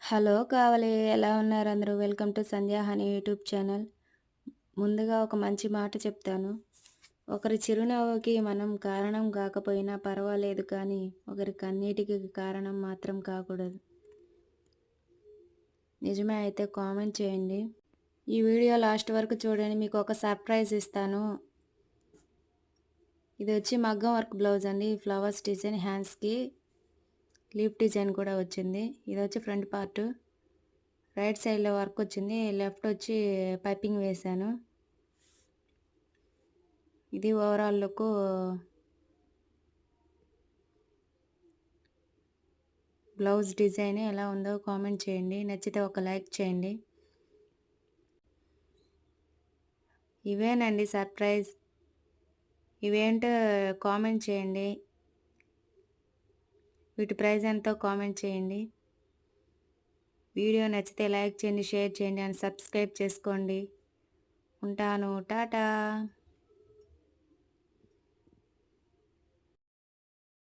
Hello కావలి ఎలా ఉన్నారు అందరూ? Welcome to Sandhya honey YouTube channel. ముందుగా ఒక మంచి మాట చెప్తాను. ఒకరి చిరునవ్వుకి మనం కారణం కాకపోయినా పర్వాలేదు కానీ, ఒకరి కన్నీటికి కారణం మాత్రం కాకూడదు. నిజమే అయితే కామెంట్ చేయండి. ఈ వీడియో లాస్ట్ వరకు చూడండి. మీకు ఒక సర్ప్రైజ్ ఇస్తాను. ఇది వచ్చి మగ్గం వర్క్ బ్లౌజ్ అండి. ఫ్లవర్స్ డిజైన్ హ్యాండ్స్కి లీఫ్ డిజైన్ కూడా వచ్చింది. ఇది వచ్చి ఫ్రంట్ పార్ట్. రైట్ సైడ్‌లో వర్క్ వచ్చింది. లెఫ్ట్ వచ్చి పైపింగ్ వేశాను. ఇది ఓవరాల్ లుక్. బ్లౌజ్ డిజైన్ ఎలా ఉందో కామెంట్ చేయండి. నచ్చితే ఒక లైక్ చేయండి. ఇవేనండి సర్ప్రైజ్. ఇవేంటో కామెంట్ చేయండి. వీటి ప్రైస్ ఎంతో కామెంట్ చేయండి. వీడియో నచ్చితే లైక్ చేయండి, షేర్ చేయండి అండ్ సబ్స్క్రైబ్ చేసుకోండి. ఉంటాను. టాటా.